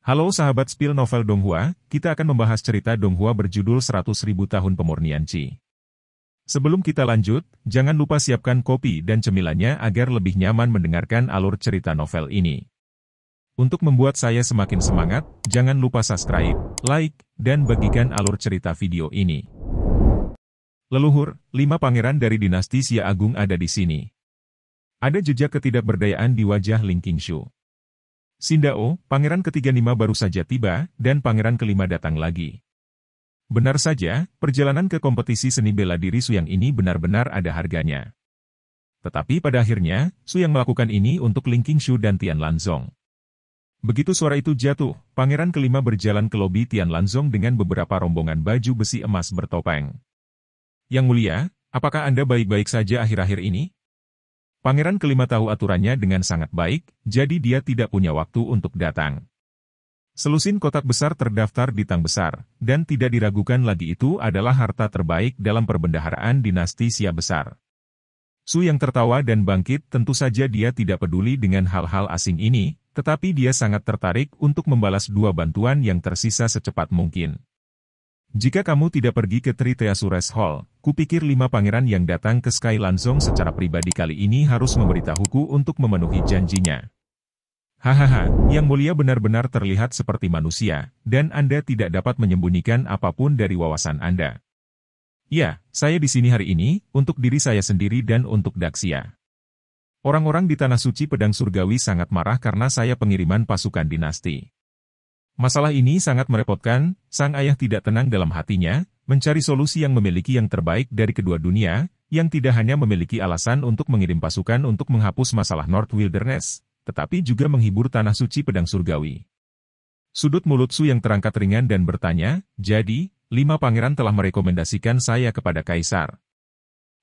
Halo sahabat spill novel Donghua, kita akan membahas cerita Donghua berjudul 100.000 tahun pemurnian Qi. Sebelum kita lanjut, jangan lupa siapkan kopi dan cemilannya agar lebih nyaman mendengarkan alur cerita novel ini. Untuk membuat saya semakin semangat, jangan lupa subscribe, like, dan bagikan alur cerita video ini. Leluhur, 5 pangeran dari dinasti Xia Agung ada di sini. Ada jejak ketidakberdayaan di wajah Ling Qingshu. Xindao, pangeran ketiga-5 baru saja tiba, dan pangeran kelima datang lagi. Benar saja, perjalanan ke kompetisi seni bela diri Suyang ini benar-benar ada harganya. Tetapi pada akhirnya, Suyang melakukan ini untuk Ling Qingshu dan Tian Lanzong. Begitu suara itu jatuh, pangeran kelima berjalan ke lobi Tian Lanzong dengan beberapa rombongan baju besi emas bertopeng. Yang mulia, apakah Anda baik-baik saja akhir-akhir ini? Pangeran kelima tahu aturannya dengan sangat baik, jadi dia tidak punya waktu untuk datang. Selusin kotak besar terdaftar di tang besar, dan tidak diragukan lagi itu adalah harta terbaik dalam perbendaharaan dinasti Xia besar. Su yang tertawa dan bangkit, tentu saja dia tidak peduli dengan hal-hal asing ini, tetapi dia sangat tertarik untuk membalas 2 bantuan yang tersisa secepat mungkin. Jika kamu tidak pergi ke Triteasures Hall, kupikir 5 pangeran yang datang ke Sky Lanzong secara pribadi kali ini harus memberitahuku untuk memenuhi janjinya. Hahaha, Yang Mulia benar-benar terlihat seperti manusia, dan Anda tidak dapat menyembunyikan apapun dari wawasan Anda. Ya, saya di sini hari ini, untuk diri saya sendiri dan untuk Daxia. Orang-orang di Tanah Suci Pedang Surgawi sangat marah karena saya pengiriman pasukan dinasti. Masalah ini sangat merepotkan, sang ayah tidak tenang dalam hatinya, mencari solusi yang memiliki yang terbaik dari kedua dunia, yang tidak hanya memiliki alasan untuk mengirim pasukan untuk menghapus masalah North Wilderness, tetapi juga menghibur Tanah Suci Pedang Surgawi. Sudut mulut Su yang terangkat ringan dan bertanya, jadi, 5 pangeran telah merekomendasikan saya kepada Kaisar.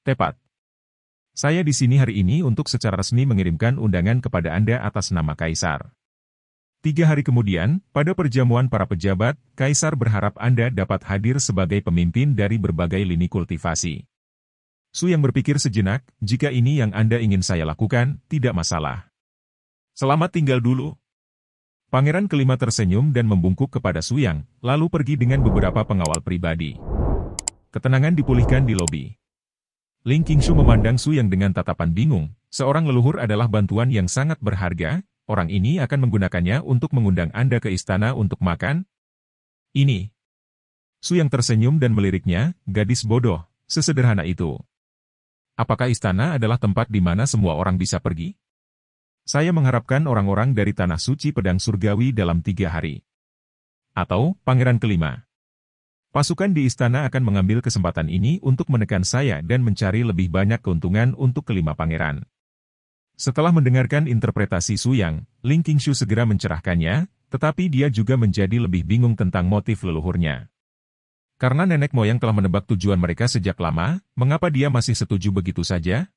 Tepat. Saya di sini hari ini untuk secara resmi mengirimkan undangan kepada Anda atas nama Kaisar. 3 hari kemudian, pada perjamuan para pejabat, Kaisar berharap Anda dapat hadir sebagai pemimpin dari berbagai lini kultivasi. Su yang berpikir sejenak, jika ini yang Anda ingin saya lakukan, tidak masalah. Selamat tinggal dulu. Pangeran kelima tersenyum dan membungkuk kepada Su Yang, lalu pergi dengan beberapa pengawal pribadi. Ketenangan dipulihkan di lobi. Ling Qingshu memandang Su Yang dengan tatapan bingung, seorang leluhur adalah bantuan yang sangat berharga. Orang ini akan menggunakannya untuk mengundang Anda ke istana untuk makan? Ini. Su yang tersenyum dan meliriknya, gadis bodoh, sesederhana itu. Apakah istana adalah tempat di mana semua orang bisa pergi? Saya mengharapkan orang-orang dari Tanah Suci Pedang Surgawi dalam 3 hari. Atau, pangeran kelima. Pasukan di istana akan mengambil kesempatan ini untuk menekan saya dan mencari lebih banyak keuntungan untuk kelima pangeran. Setelah mendengarkan interpretasi Su Yang, Ling Qingshu segera mencerahkannya, tetapi dia juga menjadi lebih bingung tentang motif leluhurnya. Karena nenek moyang telah menebak tujuan mereka sejak lama, mengapa dia masih setuju begitu saja?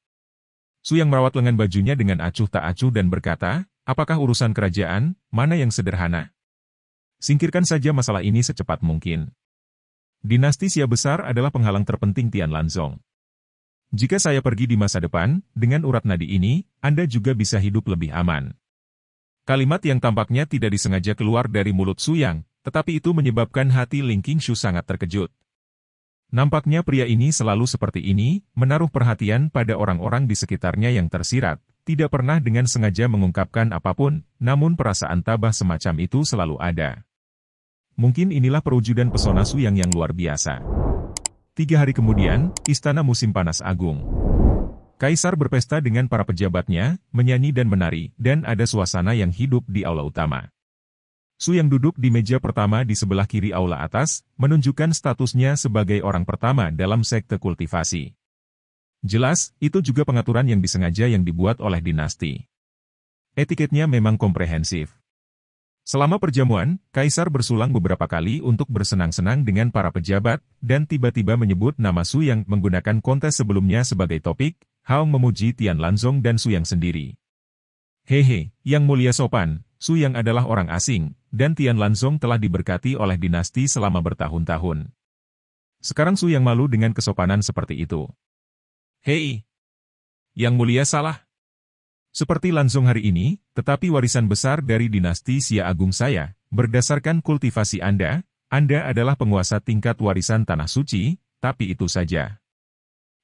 Su Yang merawat lengan bajunya dengan acuh tak acuh dan berkata, apakah urusan kerajaan, mana yang sederhana? Singkirkan saja masalah ini secepat mungkin. Dinasti Xia besar adalah penghalang terpenting Tian Lanzong. Jika saya pergi di masa depan, dengan urat nadi ini, Anda juga bisa hidup lebih aman. Kalimat yang tampaknya tidak disengaja keluar dari mulut Su Yang, tetapi itu menyebabkan hati Ling Qingshu sangat terkejut. Nampaknya pria ini selalu seperti ini, menaruh perhatian pada orang-orang di sekitarnya yang tersirat, tidak pernah dengan sengaja mengungkapkan apapun, namun perasaan tabah semacam itu selalu ada. Mungkin inilah perwujudan pesona Su Yang yang luar biasa. 3 hari kemudian, Istana Musim Panas Agung. Kaisar berpesta dengan para pejabatnya, menyanyi dan menari, dan ada suasana yang hidup di aula utama. Su yang duduk di meja pertama di sebelah kiri aula atas, menunjukkan statusnya sebagai orang pertama dalam sekte kultivasi. Jelas, itu juga pengaturan yang disengaja yang dibuat oleh dinasti. Etiketnya memang komprehensif. Selama perjamuan, Kaisar bersulang beberapa kali untuk bersenang-senang dengan para pejabat, dan tiba-tiba menyebut nama Su Yang menggunakan kontes sebelumnya sebagai topik, Hao memuji Tian Lanzong dan Su Yang sendiri. Hehe, Yang Mulia sopan, Su Yang adalah orang asing, dan Tian Lanzong telah diberkati oleh dinasti selama bertahun-tahun. Sekarang Su Yang malu dengan kesopanan seperti itu. Hei, Yang Mulia salah. Seperti Lanzong hari ini, tetapi warisan besar dari dinasti Xia Agung saya, berdasarkan kultivasi Anda adalah penguasa tingkat warisan Tanah Suci, tapi itu saja.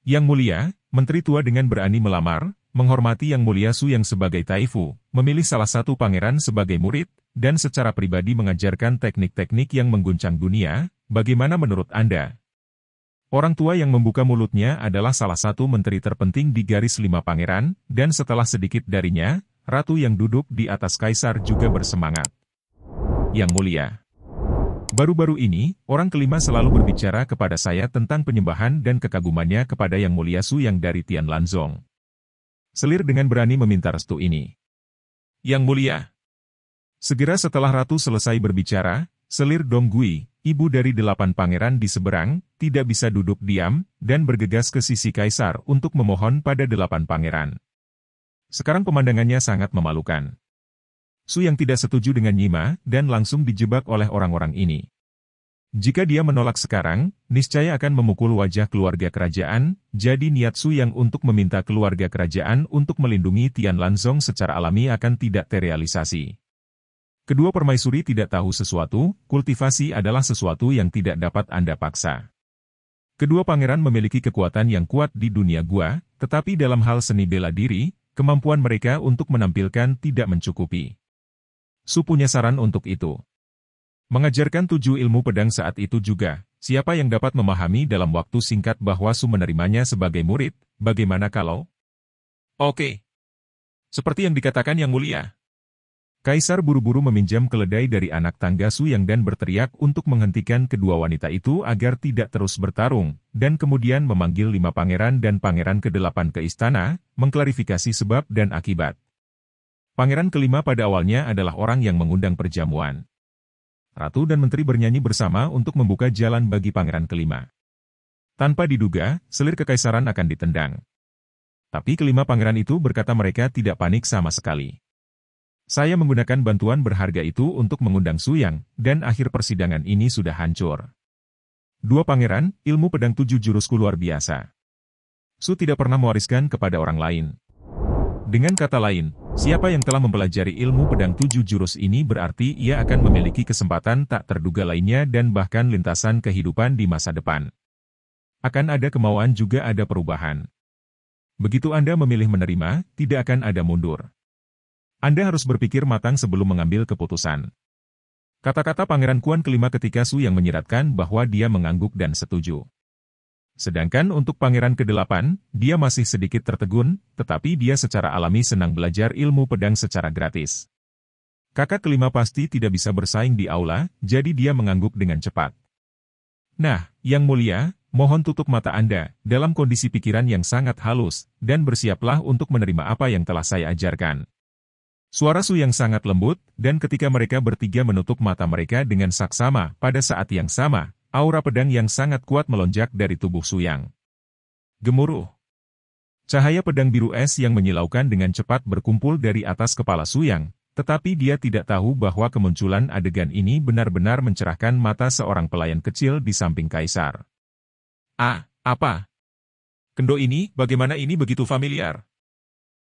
Yang Mulia, Menteri Tua dengan berani melamar, menghormati Yang Mulia Su yang sebagai Taifu, memilih salah satu pangeran sebagai murid, dan secara pribadi mengajarkan teknik-teknik yang mengguncang dunia. Bagaimana menurut Anda? Orang tua yang membuka mulutnya adalah salah satu menteri terpenting di garis 5 pangeran, dan setelah sedikit darinya, ratu yang duduk di atas kaisar juga bersemangat. Yang Mulia. Baru-baru ini, orang kelima selalu berbicara kepada saya tentang penyembahan dan kekagumannya kepada Yang Mulia Su yang dari Tianlanzong. Selir dengan berani meminta restu ini. Yang Mulia. Segera setelah ratu selesai berbicara, selir Dong Gui, ibu dari 8 pangeran di seberang, tidak bisa duduk diam, dan bergegas ke sisi kaisar untuk memohon pada 8 pangeran. Sekarang pemandangannya sangat memalukan. Su yang tidak setuju dengan Nyima, dan langsung dijebak oleh orang-orang ini. Jika dia menolak sekarang, niscaya akan memukul wajah keluarga kerajaan, jadi niat Su yang untuk meminta keluarga kerajaan untuk melindungi Tianlanzong secara alami akan tidak terrealisasi. Kedua permaisuri tidak tahu sesuatu, kultivasi adalah sesuatu yang tidak dapat Anda paksa. Kedua pangeran memiliki kekuatan yang kuat di dunia gua, tetapi dalam hal seni bela diri, kemampuan mereka untuk menampilkan tidak mencukupi. Su punya saran untuk itu. Mengajarkan 7 ilmu pedang saat itu juga, siapa yang dapat memahami dalam waktu singkat bahwa Su menerimanya sebagai murid, bagaimana kalau? Oke. Seperti yang dikatakan Yang Mulia. Kaisar buru-buru meminjam keledai dari anak tangga Su Yang dan berteriak untuk menghentikan kedua wanita itu agar tidak terus bertarung, dan kemudian memanggil 5 pangeran dan pangeran ke-8 ke istana, mengklarifikasi sebab dan akibat. Pangeran kelima pada awalnya adalah orang yang mengundang perjamuan. Ratu dan menteri bernyanyi bersama untuk membuka jalan bagi pangeran kelima. Tanpa diduga, selir kekaisaran akan ditendang. Tapi kelima pangeran itu berkata mereka tidak panik sama sekali. Saya menggunakan bantuan berharga itu untuk mengundang Su Yang, dan akhir persidangan ini sudah hancur. 2 pangeran, ilmu pedang 7 jurusku luar biasa. Su tidak pernah mewariskan kepada orang lain. Dengan kata lain, siapa yang telah mempelajari ilmu pedang 7 jurus ini berarti ia akan memiliki kesempatan tak terduga lainnya dan bahkan lintasan kehidupan di masa depan. Akan ada kemauan juga ada perubahan. Begitu Anda memilih menerima, tidak akan ada mundur. Anda harus berpikir matang sebelum mengambil keputusan. Kata-kata Pangeran Kuan kelima ketika Su Yang menyiratkan bahwa dia mengangguk dan setuju. Sedangkan untuk pangeran ke-8, dia masih sedikit tertegun, tetapi dia secara alami senang belajar ilmu pedang secara gratis. Kakak kelima pasti tidak bisa bersaing di aula, jadi dia mengangguk dengan cepat. Nah, Yang Mulia, mohon tutup mata Anda, dalam kondisi pikiran yang sangat halus, dan bersiaplah untuk menerima apa yang telah saya ajarkan. Suara Su Yang sangat lembut, dan ketika mereka bertiga menutup mata mereka dengan saksama, pada saat yang sama, aura pedang yang sangat kuat melonjak dari tubuh Su Yang. Gemuruh. Cahaya pedang biru es yang menyilaukan dengan cepat berkumpul dari atas kepala Su Yang, tetapi dia tidak tahu bahwa kemunculan adegan ini benar-benar mencerahkan mata seorang pelayan kecil di samping kaisar. Ah, apa? Kendo ini, bagaimana ini begitu familiar?